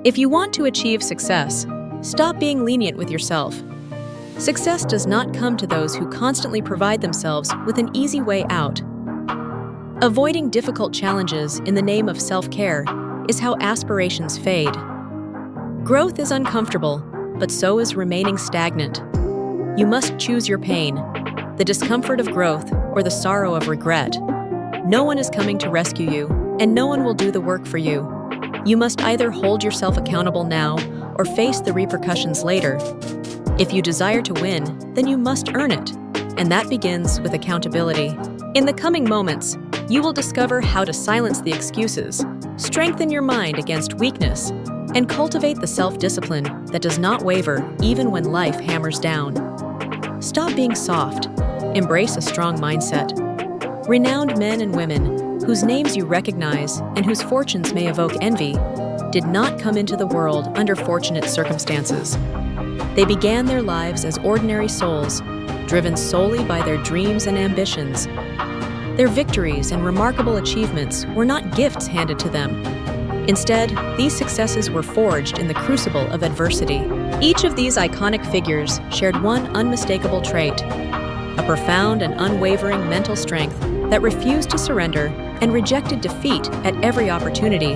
If you want to achieve success, stop being lenient with yourself. Success does not come to those who constantly provide themselves with an easy way out. Avoiding difficult challenges in the name of self-care is how aspirations fade. Growth is uncomfortable, but so is remaining stagnant. You must choose your pain, the discomfort of growth or the sorrow of regret. No one is coming to rescue you, and no one will do the work for you. You must either hold yourself accountable now or face the repercussions later. If you desire to win, then you must earn it, and that begins with accountability. In the coming moments, you will discover how to silence the excuses, strengthen your mind against weakness, and cultivate the self-discipline that does not waver even when life hammers down. Stop being soft. Embrace a strong mindset. Renowned men and women whose names you recognize and whose fortunes may evoke envy did not come into the world under fortunate circumstances. They began their lives as ordinary souls, driven solely by their dreams and ambitions. Their victories and remarkable achievements were not gifts handed to them. Instead, these successes were forged in the crucible of adversity. Each of these iconic figures shared one unmistakable trait: a profound and unwavering mental strength that refused to surrender and rejected defeat at every opportunity.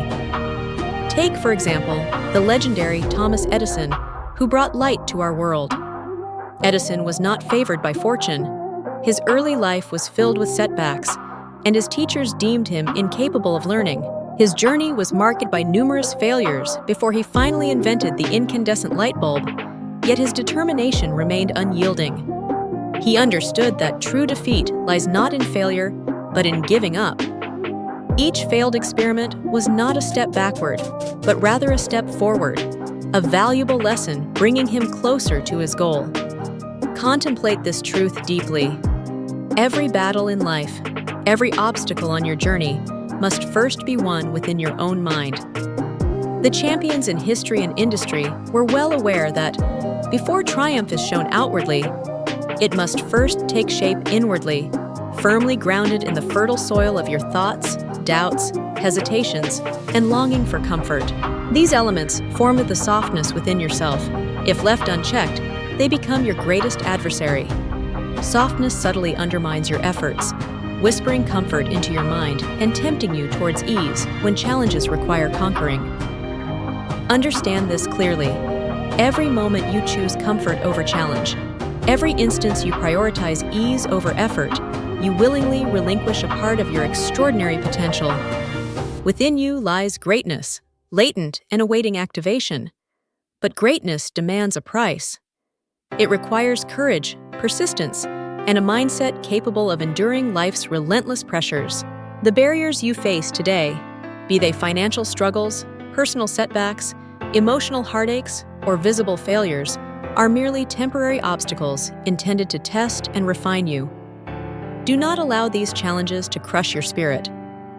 Take, for example, the legendary Thomas Edison, who brought light to our world. Edison was not favored by fortune. His early life was filled with setbacks, and his teachers deemed him incapable of learning. His journey was marked by numerous failures before he finally invented the incandescent light bulb, yet his determination remained unyielding. He understood that true defeat lies not in failure, but in giving up. Each failed experiment was not a step backward, but rather a step forward, a valuable lesson bringing him closer to his goal. Contemplate this truth deeply. Every battle in life, every obstacle on your journey, must first be won within your own mind. The champions in history and industry were well aware that, before triumph is shown outwardly, it must first take shape inwardly, firmly grounded in the fertile soil of your thoughts, doubts, hesitations, and longing for comfort. These elements form the softness within yourself. If left unchecked, they become your greatest adversary. Softness subtly undermines your efforts, whispering comfort into your mind and tempting you towards ease when challenges require conquering. Understand this clearly. Every moment you choose comfort over challenge, every instance you prioritize ease over effort, you willingly relinquish a part of your extraordinary potential. Within you lies greatness, latent and awaiting activation. But greatness demands a price. It requires courage, persistence, and a mindset capable of enduring life's relentless pressures. The barriers you face today, be they financial struggles, personal setbacks, emotional heartaches, or visible failures, are merely temporary obstacles intended to test and refine you. Do not allow these challenges to crush your spirit.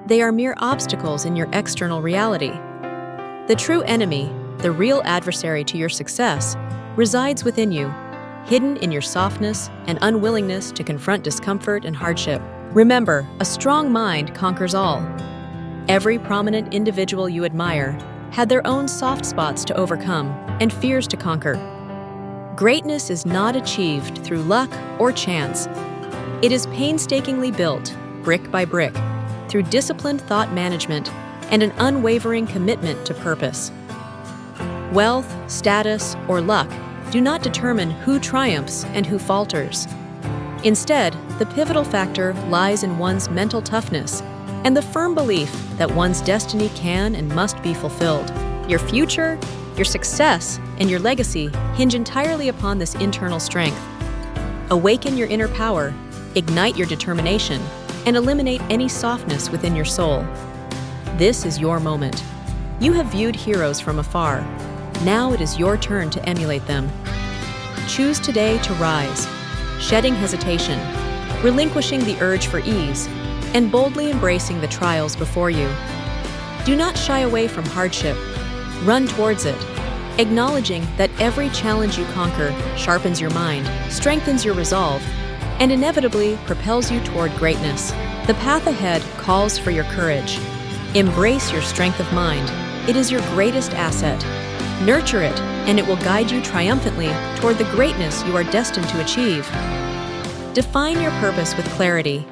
They are mere obstacles in your external reality. The true enemy, the real adversary to your success, resides within you, hidden in your softness and unwillingness to confront discomfort and hardship. Remember, a strong mind conquers all. Every prominent individual you admire had their own soft spots to overcome and fears to conquer. Greatness is not achieved through luck or chance. It is painstakingly built, brick by brick, through disciplined thought management and an unwavering commitment to purpose. Wealth, status, or luck do not determine who triumphs and who falters. Instead, the pivotal factor lies in one's mental toughness and the firm belief that one's destiny can and must be fulfilled. Your future, your success, and your legacy hinge entirely upon this internal strength. Awaken your inner power, ignite your determination, and eliminate any softness within your soul. This is your moment. You have viewed heroes from afar. Now it is your turn to emulate them. Choose today to rise, shedding hesitation, relinquishing the urge for ease, and boldly embracing the trials before you. Do not shy away from hardship. Run towards it, acknowledging that every challenge you conquer sharpens your mind, strengthens your resolve, and inevitably propels you toward greatness. The path ahead calls for your courage. Embrace your strength of mind. It is your greatest asset. Nurture it, and it will guide you triumphantly toward the greatness you are destined to achieve. Define your purpose with clarity.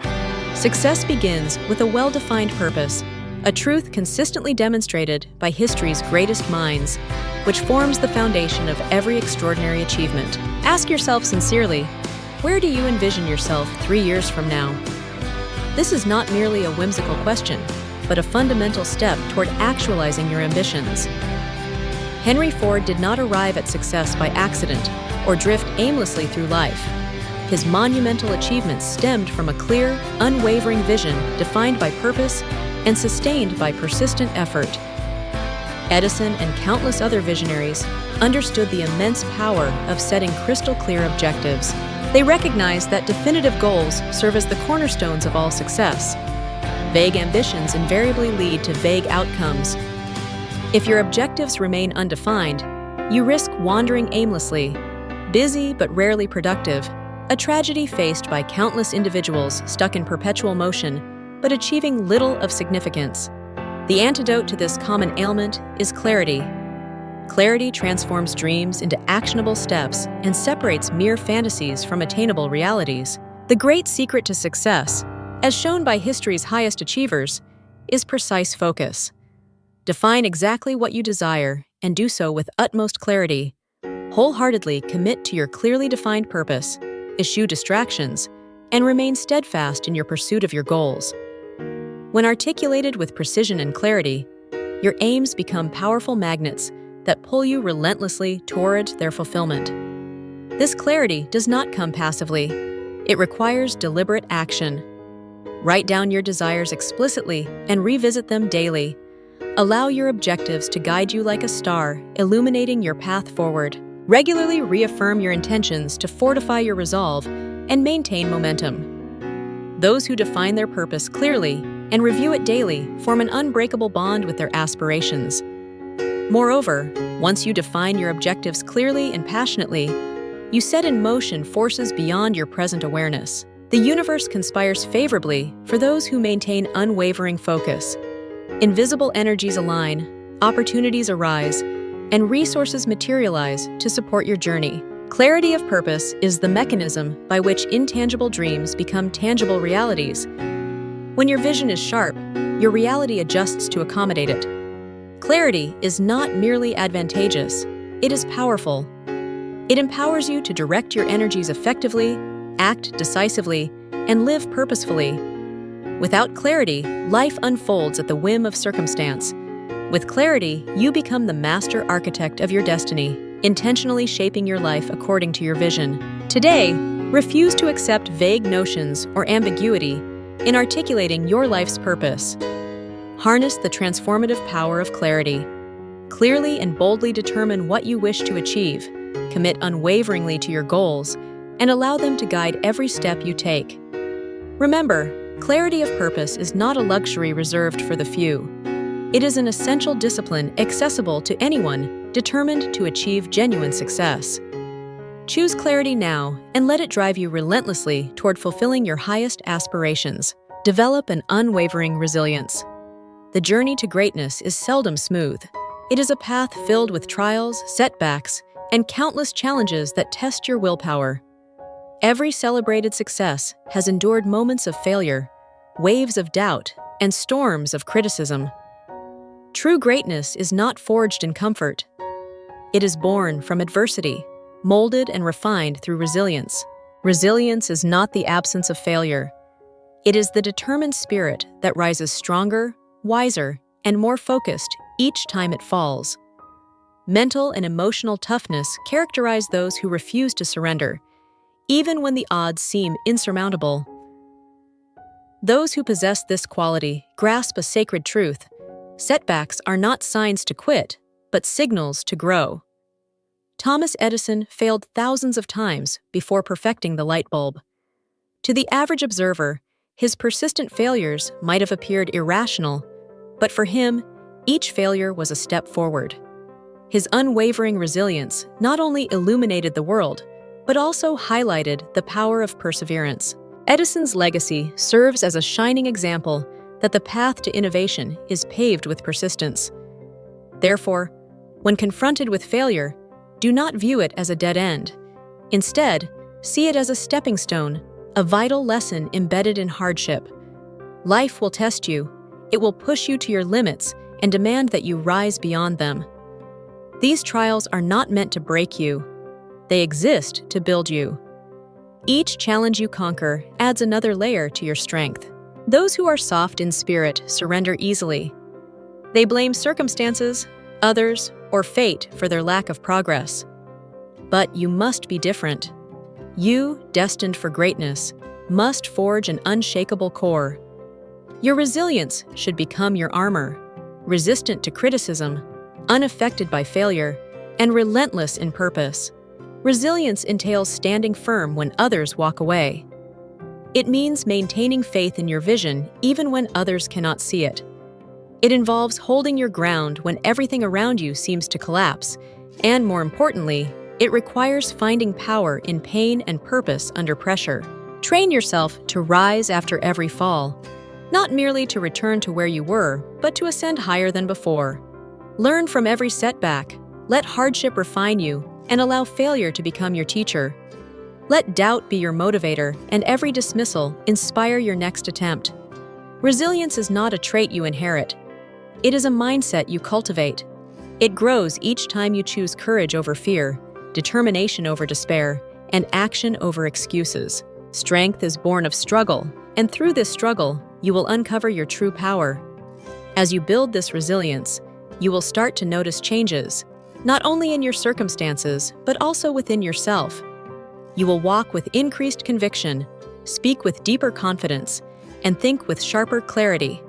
Success begins with a well-defined purpose, a truth consistently demonstrated by history's greatest minds, which forms the foundation of every extraordinary achievement. Ask yourself sincerely, where do you envision yourself 3 years from now? This is not merely a whimsical question, but a fundamental step toward actualizing your ambitions. Henry Ford did not arrive at success by accident or drift aimlessly through life. His monumental achievements stemmed from a clear, unwavering vision defined by purpose and sustained by persistent effort. Edison and countless other visionaries understood the immense power of setting crystal-clear objectives. They recognized that definitive goals serve as the cornerstones of all success. Vague ambitions invariably lead to vague outcomes. If your objectives remain undefined, you risk wandering aimlessly, busy but rarely productive, a tragedy faced by countless individuals stuck in perpetual motion, but achieving little of significance. The antidote to this common ailment is clarity. Clarity transforms dreams into actionable steps and separates mere fantasies from attainable realities. The great secret to success, as shown by history's highest achievers, is precise focus. Define exactly what you desire and do so with utmost clarity. Wholeheartedly commit to your clearly defined purpose, eschew distractions, and remain steadfast in your pursuit of your goals. When articulated with precision and clarity, your aims become powerful magnets that pull you relentlessly toward their fulfillment. This clarity does not come passively. It requires deliberate action. Write down your desires explicitly and revisit them daily. Allow your objectives to guide you like a star, illuminating your path forward. Regularly reaffirm your intentions to fortify your resolve and maintain momentum. Those who define their purpose clearly and review it daily form an unbreakable bond with their aspirations. Moreover, once you define your objectives clearly and passionately, you set in motion forces beyond your present awareness. The universe conspires favorably for those who maintain unwavering focus. Invisible energies align, opportunities arise, and resources materialize to support your journey. Clarity of purpose is the mechanism by which intangible dreams become tangible realities. When your vision is sharp, your reality adjusts to accommodate it. Clarity is not merely advantageous, it is powerful. It empowers you to direct your energies effectively, act decisively, and live purposefully. Without clarity, life unfolds at the whim of circumstance. With clarity, you become the master architect of your destiny, intentionally shaping your life according to your vision. Today, refuse to accept vague notions or ambiguity in articulating your life's purpose. Harness the transformative power of clarity. Clearly and boldly determine what you wish to achieve, commit unwaveringly to your goals, and allow them to guide every step you take. Remember, clarity of purpose is not a luxury reserved for the few. It is an essential discipline accessible to anyone determined to achieve genuine success. Choose clarity now and let it drive you relentlessly toward fulfilling your highest aspirations. Develop an unwavering resilience. The journey to greatness is seldom smooth. It is a path filled with trials, setbacks, and countless challenges that test your willpower. Every celebrated success has endured moments of failure, waves of doubt, and storms of criticism. True greatness is not forged in comfort. It is born from adversity, molded and refined through resilience. Resilience is not the absence of failure. It is the determined spirit that rises stronger, wiser, and more focused each time it falls. Mental and emotional toughness characterize those who refuse to surrender, even when the odds seem insurmountable. Those who possess this quality grasp a sacred truth. Setbacks are not signs to quit, but signals to grow. Thomas Edison failed thousands of times before perfecting the light bulb. To the average observer, his persistent failures might have appeared irrational, but for him, each failure was a step forward. His unwavering resilience not only illuminated the world, but also highlighted the power of perseverance. Edison's legacy serves as a shining example that the path to innovation is paved with persistence. Therefore, When confronted with failure, do not view it as a dead end. Instead, see it as a stepping stone, a vital lesson embedded in hardship. Life will test you. It will push you to your limits and demand that you rise beyond them. These trials are not meant to break you. They exist to build you. Each challenge you conquer adds another layer to your strength. Those who are soft in spirit surrender easily. They blame circumstances, others, or fate for their lack of progress. But you must be different. You, destined for greatness, must forge an unshakable core. Your resilience should become your armor, resistant to criticism, unaffected by failure, and relentless in purpose. Resilience entails standing firm when others walk away. It means maintaining faith in your vision even when others cannot see it. It involves holding your ground when everything around you seems to collapse, and more importantly, it requires finding power in pain and purpose under pressure. Train yourself to rise after every fall, not merely to return to where you were, but to ascend higher than before. Learn from every setback, let hardship refine you, and allow failure to become your teacher. Let doubt be your motivator, and every dismissal inspire your next attempt. Resilience is not a trait you inherit. It is a mindset you cultivate. It grows each time you choose courage over fear, determination over despair, and action over excuses. Strength is born of struggle, and through this struggle, you will uncover your true power. As you build this resilience, you will start to notice changes, not only in your circumstances, but also within yourself. You will walk with increased conviction, speak with deeper confidence, and think with sharper clarity.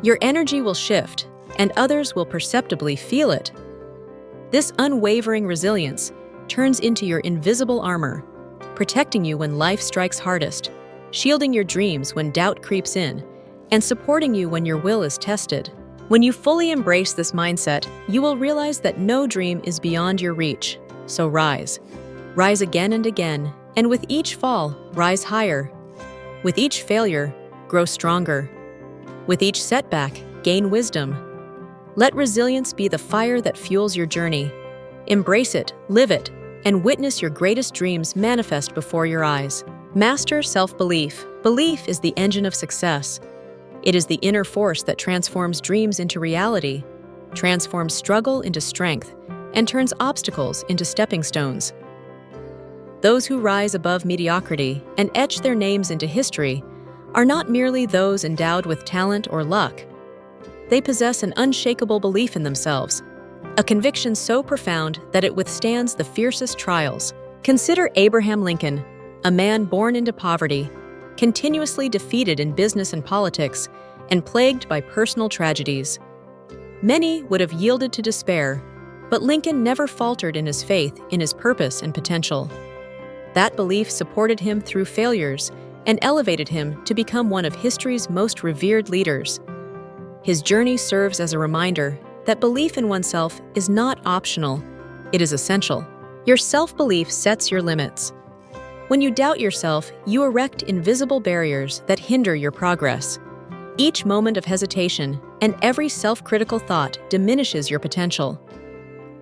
Your energy will shift, and others will perceptibly feel it. This unwavering resilience turns into your invisible armor, protecting you when life strikes hardest, shielding your dreams when doubt creeps in, and supporting you when your will is tested. When you fully embrace this mindset, you will realize that no dream is beyond your reach. So rise. Rise again and again, and with each fall, rise higher. With each failure, grow stronger. With each setback, gain wisdom. Let resilience be the fire that fuels your journey. Embrace it, live it, and witness your greatest dreams manifest before your eyes. Master self-belief. Belief is the engine of success. It is the inner force that transforms dreams into reality, transforms struggle into strength, and turns obstacles into stepping stones. Those who rise above mediocrity and etch their names into history are not merely those endowed with talent or luck. They possess an unshakable belief in themselves, a conviction so profound that it withstands the fiercest trials. Consider Abraham Lincoln, a man born into poverty, continuously defeated in business and politics, and plagued by personal tragedies. Many would have yielded to despair, but Lincoln never faltered in his faith in his purpose and potential. That belief supported him through failures and elevated him to become one of history's most revered leaders. His journey serves as a reminder that belief in oneself is not optional, it is essential. Your self-belief sets your limits. When you doubt yourself, you erect invisible barriers that hinder your progress. Each moment of hesitation and every self-critical thought diminishes your potential.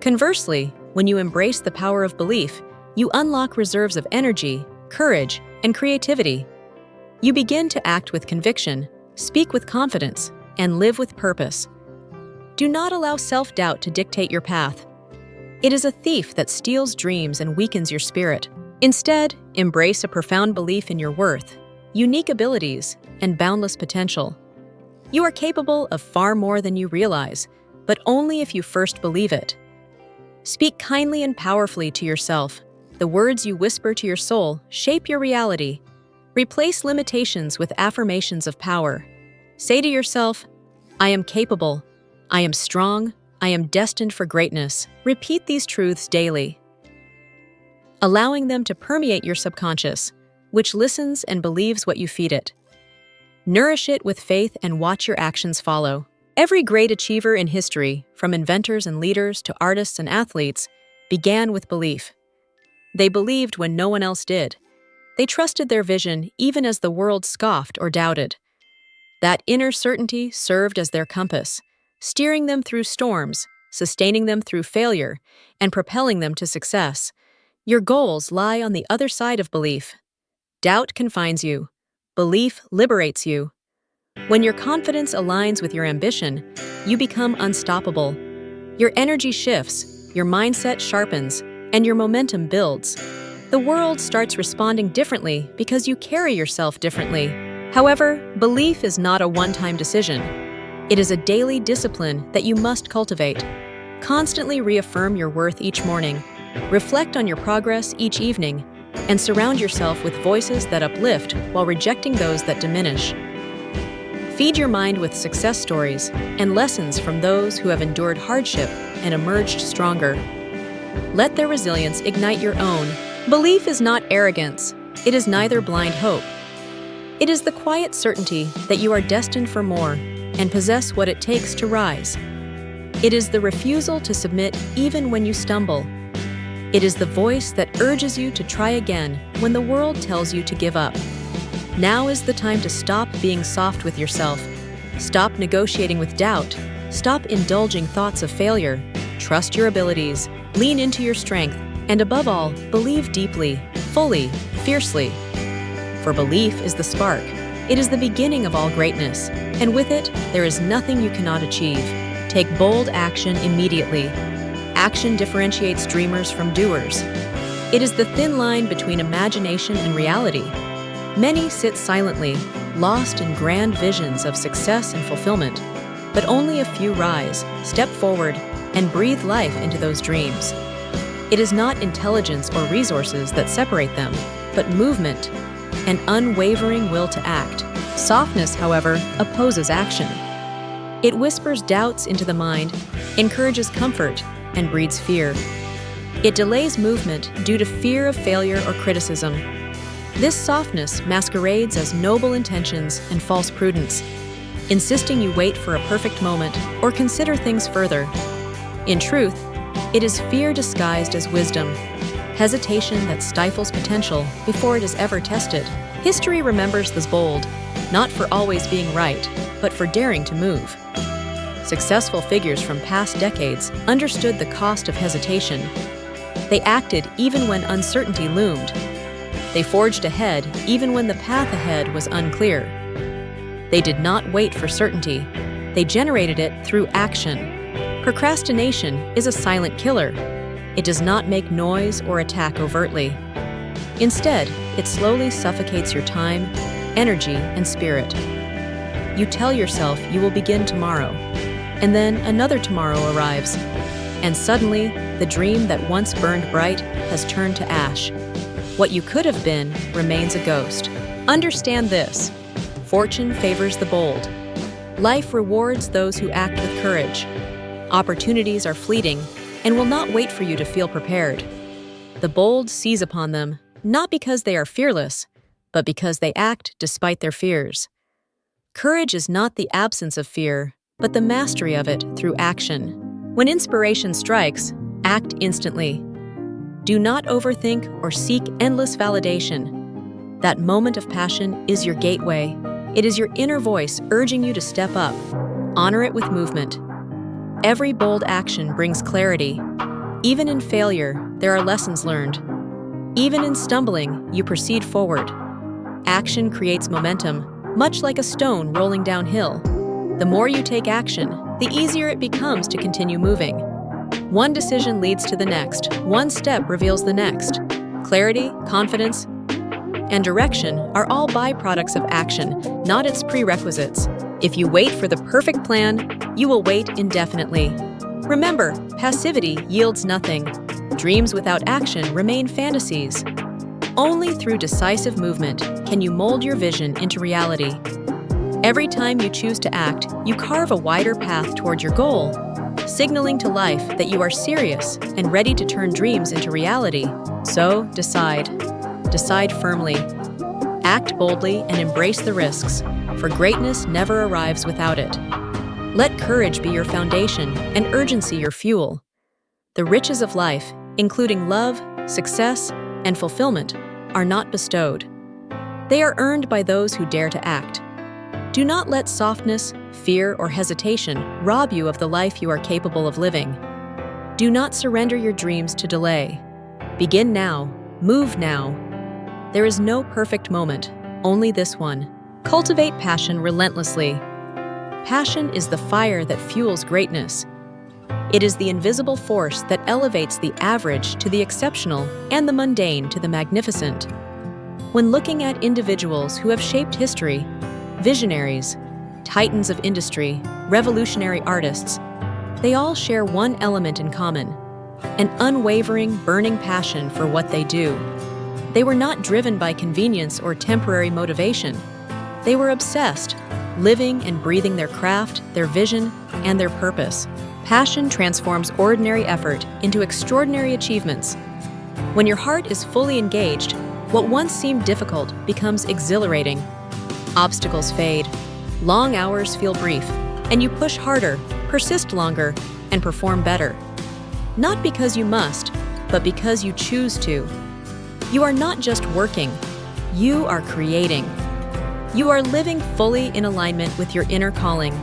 Conversely, when you embrace the power of belief, you unlock reserves of energy, courage, and creativity. You begin to act with conviction, speak with confidence, and live with purpose. Do not allow self-doubt to dictate your path. It is a thief that steals dreams and weakens your spirit. Instead, embrace a profound belief in your worth, unique abilities, and boundless potential. You are capable of far more than you realize, but only if you first believe it. Speak kindly and powerfully to yourself. The words you whisper to your soul shape your reality. Replace limitations with affirmations of power. Say to yourself, I am capable, I am strong, I am destined for greatness. Repeat these truths daily, allowing them to permeate your subconscious, which listens and believes what you feed it. Nourish it with faith and watch your actions follow. Every great achiever in history, from inventors and leaders to artists and athletes, began with belief. They believed when no one else did. They trusted their vision even as the world scoffed or doubted. That inner certainty served as their compass, steering them through storms, sustaining them through failure, and propelling them to success. Your goals lie on the other side of belief. Doubt confines you. Belief liberates you. When your confidence aligns with your ambition, you become unstoppable. Your energy shifts, your mindset sharpens, and your momentum builds. The world starts responding differently because you carry yourself differently. However, belief is not a one-time decision. It is a daily discipline that you must cultivate. Constantly reaffirm your worth each morning, reflect on your progress each evening, and surround yourself with voices that uplift while rejecting those that diminish. Feed your mind with success stories and lessons from those who have endured hardship and emerged stronger. Let their resilience ignite your own. Belief is not arrogance. It is neither blind hope. It is the quiet certainty that you are destined for more and possess what it takes to rise. It is the refusal to submit even when you stumble. It is the voice that urges you to try again when the world tells you to give up. Now is the time to stop being soft with yourself. Stop negotiating with doubt. Stop indulging thoughts of failure. Trust your abilities, lean into your strength, and above all, believe deeply, fully, fiercely. For belief is the spark. It is the beginning of all greatness, and with it, there is nothing you cannot achieve. Take bold action immediately. Action differentiates dreamers from doers. It is the thin line between imagination and reality. Many sit silently, lost in grand visions of success and fulfillment, but only a few rise, step forward, and breathe life into those dreams. It is not intelligence or resources that separate them, but movement, an unwavering will to act. Softness, however, opposes action. It whispers doubts into the mind, encourages comfort, and breeds fear. It delays movement due to fear of failure or criticism. This softness masquerades as noble intentions and false prudence, insisting you wait for a perfect moment or consider things further. In truth, it is fear disguised as wisdom, hesitation that stifles potential before it is ever tested. History remembers the bold, not for always being right, but for daring to move. Successful figures from past decades understood the cost of hesitation. They acted even when uncertainty loomed. They forged ahead even when the path ahead was unclear. They did not wait for certainty. They generated it through action. Procrastination is a silent killer. It does not make noise or attack overtly. Instead, it slowly suffocates your time, energy, and spirit. You tell yourself you will begin tomorrow, and then another tomorrow arrives, and suddenly, the dream that once burned bright has turned to ash. What you could have been remains a ghost. Understand this: fortune favors the bold. Life rewards those who act with courage. Opportunities are fleeting and will not wait for you to feel prepared. The bold seize upon them, not because they are fearless, but because they act despite their fears. Courage is not the absence of fear, but the mastery of it through action. When inspiration strikes, act instantly. Do not overthink or seek endless validation. That moment of passion is your gateway. It is your inner voice urging you to step up. Honor it with movement. Every bold action brings clarity. Even in failure, there are lessons learned. Even in stumbling, you proceed forward. Action creates momentum, much like a stone rolling downhill. The more you take action, the easier it becomes to continue moving. One decision leads to the next. One step reveals the next. Clarity, confidence, and direction are all byproducts of action, not its prerequisites. If you wait for the perfect plan, you will wait indefinitely. Remember, passivity yields nothing. Dreams without action remain fantasies. Only through decisive movement can you mold your vision into reality. Every time you choose to act, you carve a wider path toward your goal, signaling to life that you are serious and ready to turn dreams into reality. So, decide. Decide firmly. Act boldly and embrace the risks, for greatness never arrives without it. Let courage be your foundation and urgency your fuel. The riches of life, including love, success, and fulfillment, are not bestowed. They are earned by those who dare to act. Do not let softness, fear, or hesitation rob you of the life you are capable of living. Do not surrender your dreams to delay. Begin now. Move now. There is no perfect moment, only this one. Cultivate passion relentlessly. Passion is the fire that fuels greatness. It is the invisible force that elevates the average to the exceptional and the mundane to the magnificent. When looking at individuals who have shaped history, visionaries, titans of industry, revolutionary artists, they all share one element in common: an unwavering, burning passion for what they do. They were not driven by convenience or temporary motivation. They were obsessed, living and breathing their craft, their vision, and their purpose. Passion transforms ordinary effort into extraordinary achievements. When your heart is fully engaged, what once seemed difficult becomes exhilarating. Obstacles fade, long hours feel brief, and you push harder, persist longer, and perform better. Not because you must, but because you choose to. You are not just working, you are creating. You are living fully in alignment with your inner calling.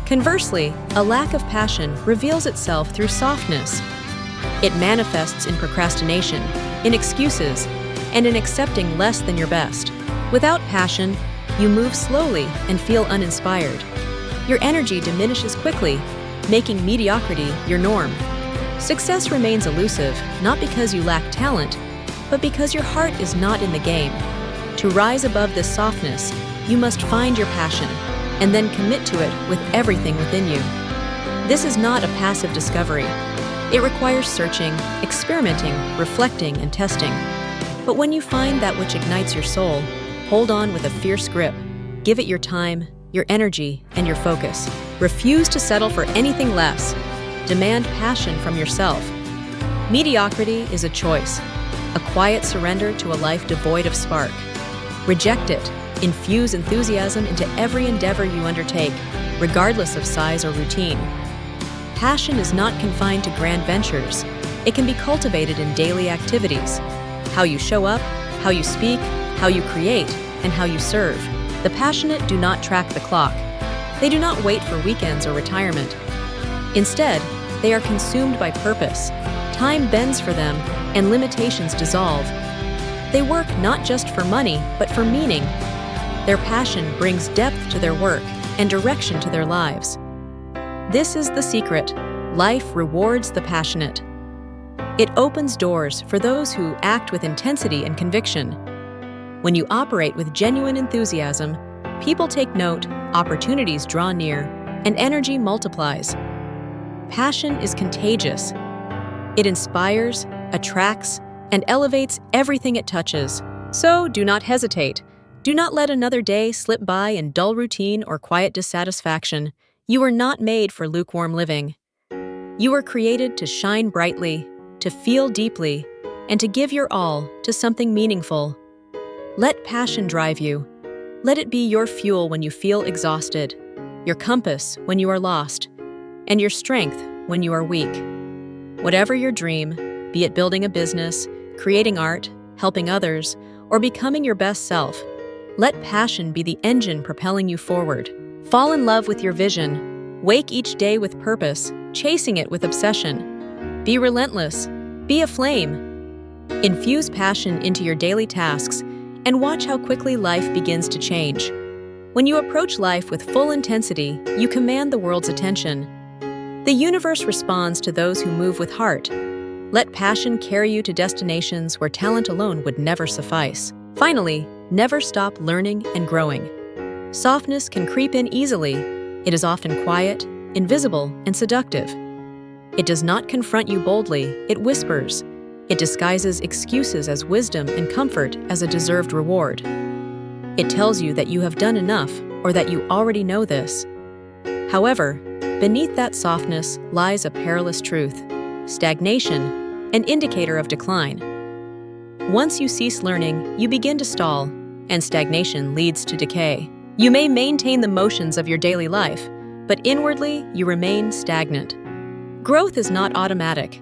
Conversely, a lack of passion reveals itself through softness. It manifests in procrastination, in excuses, and in accepting less than your best. Without passion, you move slowly and feel uninspired. Your energy diminishes quickly, making mediocrity your norm. Success remains elusive, not because you lack talent, but because your heart is not in the game. To rise above this softness, you must find your passion, and then commit to it with everything within you. This is not a passive discovery. It requires searching, experimenting, reflecting, and testing. But when you find that which ignites your soul, hold on with a fierce grip. Give it your time, your energy, and your focus. Refuse to settle for anything less. Demand passion from yourself. Mediocrity is a choice, a quiet surrender to a life devoid of spark. Reject it. Infuse enthusiasm into every endeavor you undertake, regardless of size or routine. Passion is not confined to grand ventures. It can be cultivated in daily activities. How you show up, how you speak, how you create, and how you serve. The passionate do not track the clock. They do not wait for weekends or retirement. Instead, they are consumed by purpose. Time bends for them, and limitations dissolve. They work not just for money, but for meaning. Their passion brings depth to their work and direction to their lives. This is the secret. Life rewards the passionate. It opens doors for those who act with intensity and conviction. When you operate with genuine enthusiasm, people take note, opportunities draw near, and energy multiplies. Passion is contagious. It inspires, attracts, and elevates everything it touches. So do not hesitate. Do not let another day slip by in dull routine or quiet dissatisfaction. You are not made for lukewarm living. You are created to shine brightly, to feel deeply, and to give your all to something meaningful. Let passion drive you. Let it be your fuel when you feel exhausted, your compass when you are lost, and your strength when you are weak. Whatever your dream, be it building a business, creating art, helping others, or becoming your best self, let passion be the engine propelling you forward. Fall in love with your vision. Wake each day with purpose, chasing it with obsession. Be relentless. Be a flame. Infuse passion into your daily tasks and watch how quickly life begins to change. When you approach life with full intensity, you command the world's attention. The universe responds to those who move with heart. Let passion carry you to destinations where talent alone would never suffice. Finally, never stop learning and growing. Softness can creep in easily. It is often quiet, invisible, and seductive. It does not confront you boldly, it whispers. It disguises excuses as wisdom and comfort as a deserved reward. It tells you that you have done enough or that you already know this. However, beneath that softness lies a perilous truth: stagnation, an indicator of decline. Once you cease learning, you begin to stall, and stagnation leads to decay. You may maintain the motions of your daily life, but inwardly you remain stagnant. Growth is not automatic.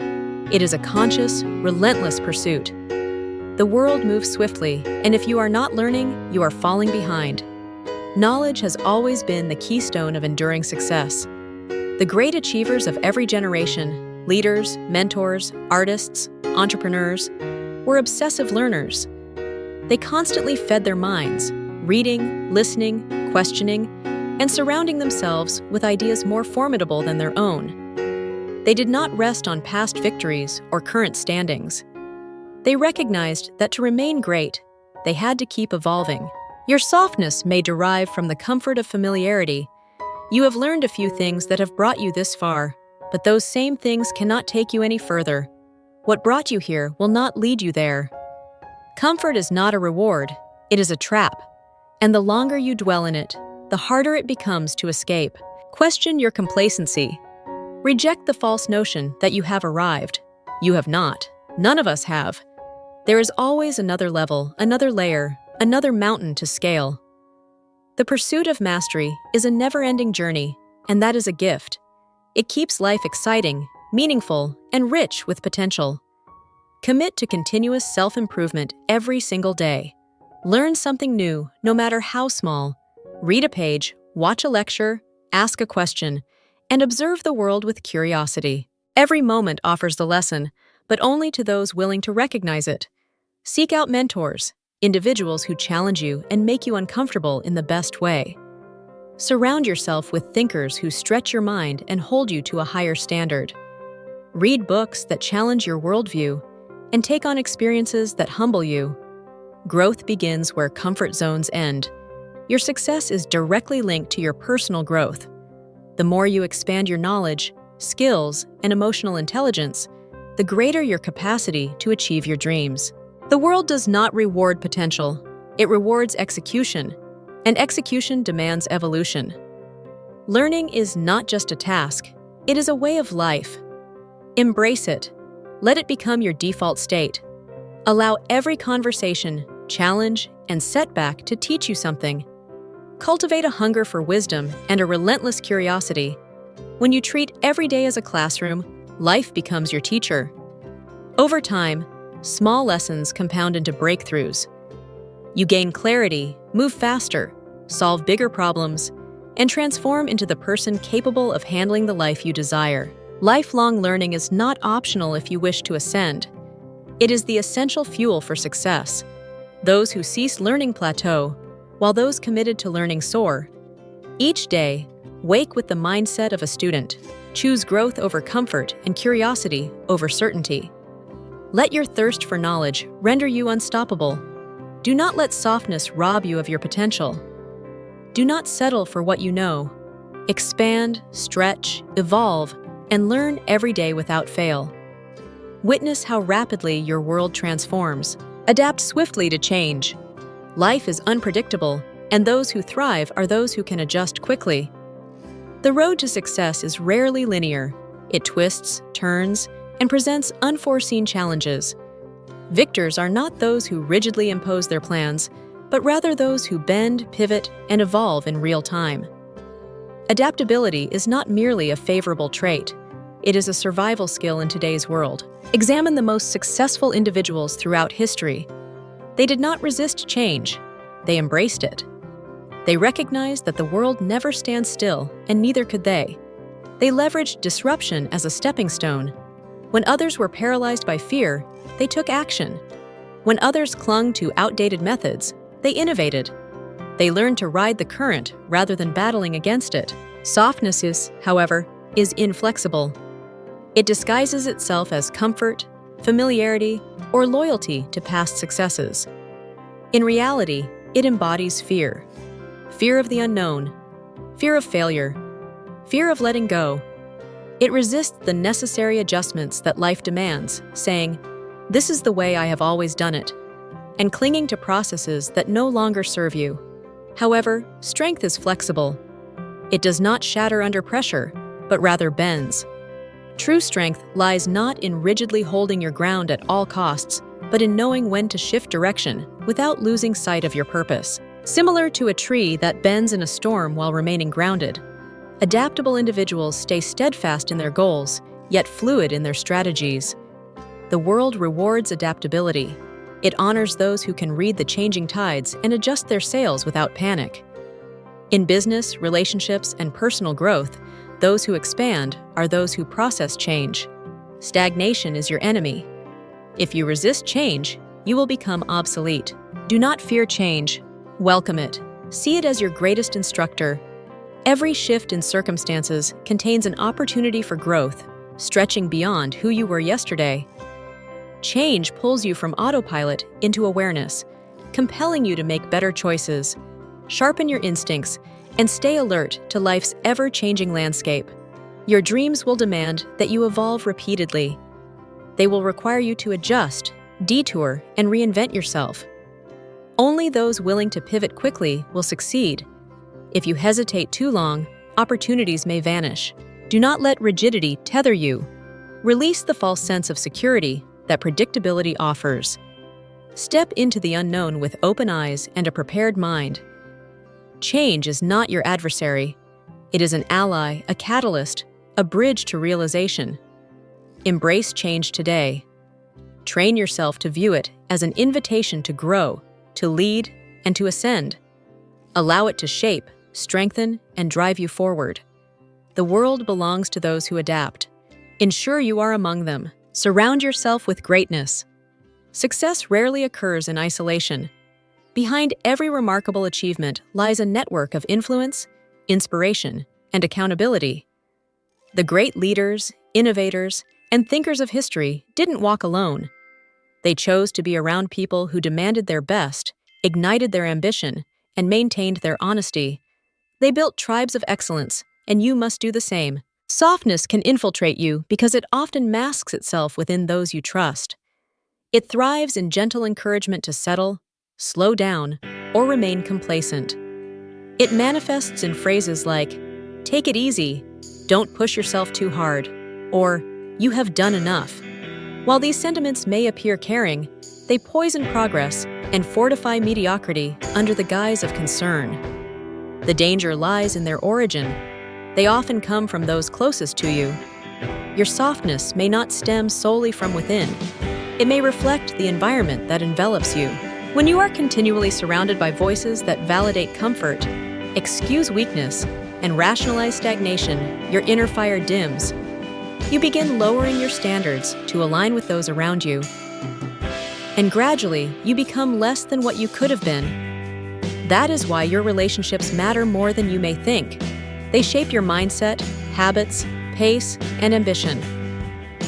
It is a conscious, relentless pursuit. The world moves swiftly, and if you are not learning, you are falling behind. Knowledge has always been the keystone of enduring success. The great achievers of every generation, leaders, mentors, artists, entrepreneurs, were obsessive learners. They constantly fed their minds, reading, listening, questioning, and surrounding themselves with ideas more formidable than their own. They did not rest on past victories or current standings. They recognized that to remain great, they had to keep evolving. Your softness may derive from the comfort of familiarity. You have learned a few things that have brought you this far, but those same things cannot take you any further. What brought you here will not lead you there. Comfort is not a reward, it is a trap, and the longer you dwell in it, the harder it becomes to escape. Question your complacency. Reject the false notion that you have arrived. You have not. None of us have. There is always another level, another layer, another mountain to scale. The pursuit of mastery is a never-ending journey, and that is a gift. It keeps life exciting, meaningful, and rich with potential. Commit to continuous self-improvement every single day. Learn something new, no matter how small. Read a page, watch a lecture, ask a question, and observe the world with curiosity. Every moment offers the lesson, but only to those willing to recognize it. Seek out mentors, individuals who challenge you and make you uncomfortable in the best way. Surround yourself with thinkers who stretch your mind and hold you to a higher standard. Read books that challenge your worldview and take on experiences that humble you. Growth begins where comfort zones end. Your success is directly linked to your personal growth. The more you expand your knowledge, skills, and emotional intelligence, the greater your capacity to achieve your dreams. The world does not reward potential, it rewards execution, and execution demands evolution. Learning is not just a task, it is a way of life. Embrace it. Let it become your default state. Allow every conversation, challenge, and setback to teach you something. Cultivate a hunger for wisdom and a relentless curiosity. When you treat every day as a classroom, life becomes your teacher. Over time, small lessons compound into breakthroughs. You gain clarity, move faster, solve bigger problems, and transform into the person capable of handling the life you desire. Lifelong learning is not optional if you wish to ascend. It is the essential fuel for success. Those who cease learning plateau, while those committed to learning soar. Each day, wake with the mindset of a student. Choose growth over comfort and curiosity over certainty. Let your thirst for knowledge render you unstoppable. Do not let softness rob you of your potential. Do not settle for what you know. Expand, stretch, evolve, and learn every day without fail. Witness how rapidly your world transforms. Adapt swiftly to change. Life is unpredictable, and those who thrive are those who can adjust quickly. The road to success is rarely linear. It twists, turns, and presents unforeseen challenges. Victors are not those who rigidly impose their plans, but rather those who bend, pivot, and evolve in real time. Adaptability is not merely a favorable trait. It is a survival skill in today's world. Examine the most successful individuals throughout history. They did not resist change. They embraced it. They recognized that the world never stands still, and neither could they. They leveraged disruption as a stepping stone. When others were paralyzed by fear, they took action. When others clung to outdated methods, they innovated. They learned to ride the current rather than battling against it. Softness, however, is inflexible. It disguises itself as comfort, familiarity, or loyalty to past successes. In reality, it embodies fear. Fear of the unknown, fear of failure, fear of letting go. It resists the necessary adjustments that life demands, saying, "This is the way I have always done it," and clinging to processes that no longer serve you. However, strength is flexible. It does not shatter under pressure, but rather bends. True strength lies not in rigidly holding your ground at all costs, but in knowing when to shift direction without losing sight of your purpose. Similar to a tree that bends in a storm while remaining grounded, adaptable individuals stay steadfast in their goals, yet fluid in their strategies. The world rewards adaptability. It honors those who can read the changing tides and adjust their sails without panic. In business, relationships, and personal growth, those who expand are those who process change. Stagnation is your enemy. If you resist change, you will become obsolete. Do not fear change. Welcome it. See it as your greatest instructor. Every shift in circumstances contains an opportunity for growth, stretching beyond who you were yesterday. Change pulls you from autopilot into awareness, compelling you to make better choices, sharpen your instincts, and stay alert to life's ever-changing landscape. Your dreams will demand that you evolve repeatedly. They will require you to adjust, detour, and reinvent yourself. Only those willing to pivot quickly will succeed. If you hesitate too long, opportunities may vanish. Do not let rigidity tether you. Release the false sense of security that predictability offers. Step into the unknown with open eyes and a prepared mind. Change is not your adversary. It is an ally, a catalyst, a bridge to realization. Embrace change today. Train yourself to view it as an invitation to grow, to lead, and to ascend. Allow it to shape, strengthen, and drive you forward. The world belongs to those who adapt. Ensure you are among them. Surround yourself with greatness. Success rarely occurs in isolation. Behind every remarkable achievement lies a network of influence, inspiration, and accountability. The great leaders, innovators, and thinkers of history didn't walk alone. They chose to be around people who demanded their best, ignited their ambition, and maintained their honesty. They built tribes of excellence, and you must do the same. Softness can infiltrate you because it often masks itself within those you trust. It thrives in gentle encouragement to settle, slow down, or remain complacent. It manifests in phrases like, "Take it easy," "Don't push yourself too hard," or "You have done enough." While these sentiments may appear caring, they poison progress and fortify mediocrity under the guise of concern. The danger lies in their origin. They often come from those closest to you. Your softness may not stem solely from within. It may reflect the environment that envelops you. When you are continually surrounded by voices that validate comfort, excuse weakness, and rationalize stagnation, your inner fire dims. You begin lowering your standards to align with those around you. And gradually, you become less than what you could have been. That is why your relationships matter more than you may think. They shape your mindset, habits, pace, and ambition.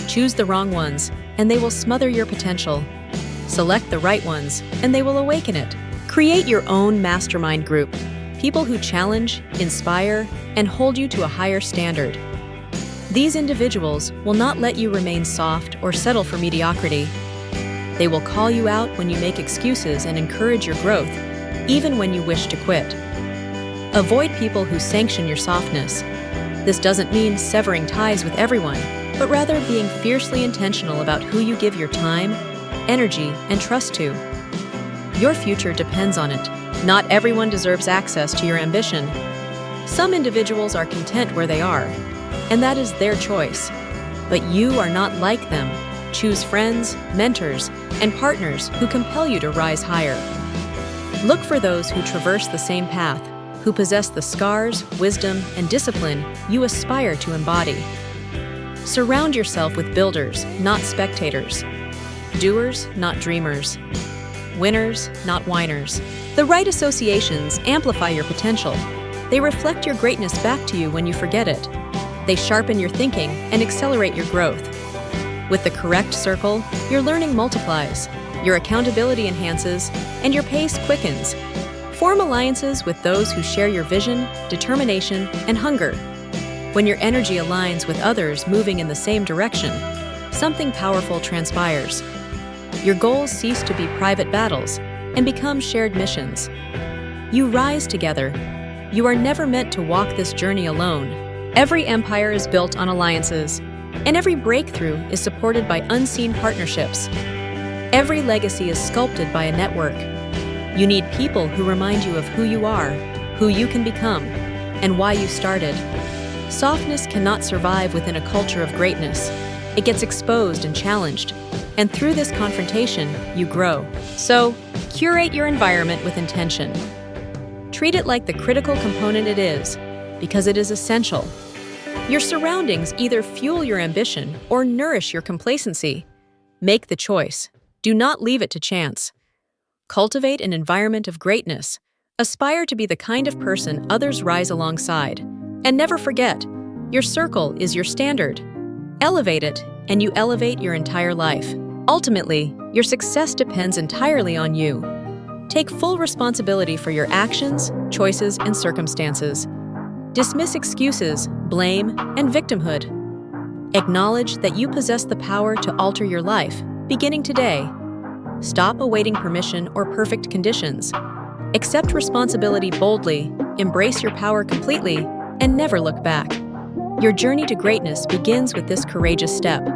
Choose the wrong ones, and they will smother your potential. Select the right ones, and they will awaken it. Create your own mastermind group, people who challenge, inspire, and hold you to a higher standard. These individuals will not let you remain soft or settle for mediocrity. They will call you out when you make excuses and encourage your growth, even when you wish to quit. Avoid people who sanction your softness. This doesn't mean severing ties with everyone, but rather being fiercely intentional about who you give your time, energy, and trust to. Your future depends on it. Not everyone deserves access to your ambition. Some individuals are content where they are, and that is their choice. But you are not like them. Choose friends, mentors, and partners who compel you to rise higher. Look for those who traverse the same path, who possess the scars, wisdom, and discipline you aspire to embody. Surround yourself with builders, not spectators. Doers, not dreamers. Winners, not whiners. The right associations amplify your potential. They reflect your greatness back to you when you forget it. They sharpen your thinking and accelerate your growth. With the correct circle, your learning multiplies, your accountability enhances, and your pace quickens. Form alliances with those who share your vision, determination, and hunger. When your energy aligns with others moving in the same direction, something powerful transpires. Your goals cease to be private battles and become shared missions. You rise together. You are never meant to walk this journey alone. Every empire is built on alliances, and every breakthrough is supported by unseen partnerships. Every legacy is sculpted by a network. You need people who remind you of who you are, who you can become, and why you started. Softness cannot survive within a culture of greatness. It gets exposed and challenged, and through this confrontation, you grow. So, curate your environment with intention. Treat it like the critical component it is, because it is essential. Your surroundings either fuel your ambition or nourish your complacency. Make the choice. Do not leave it to chance. Cultivate an environment of greatness. Aspire to be the kind of person others rise alongside. And never forget, your circle is your standard. Elevate it, and you elevate your entire life. Ultimately, your success depends entirely on you. Take full responsibility for your actions, choices, and circumstances. Dismiss excuses, blame, and victimhood. Acknowledge that you possess the power to alter your life, beginning today. Stop awaiting permission or perfect conditions. Accept responsibility boldly, embrace your power completely, and never look back. Your journey to greatness begins with this courageous step.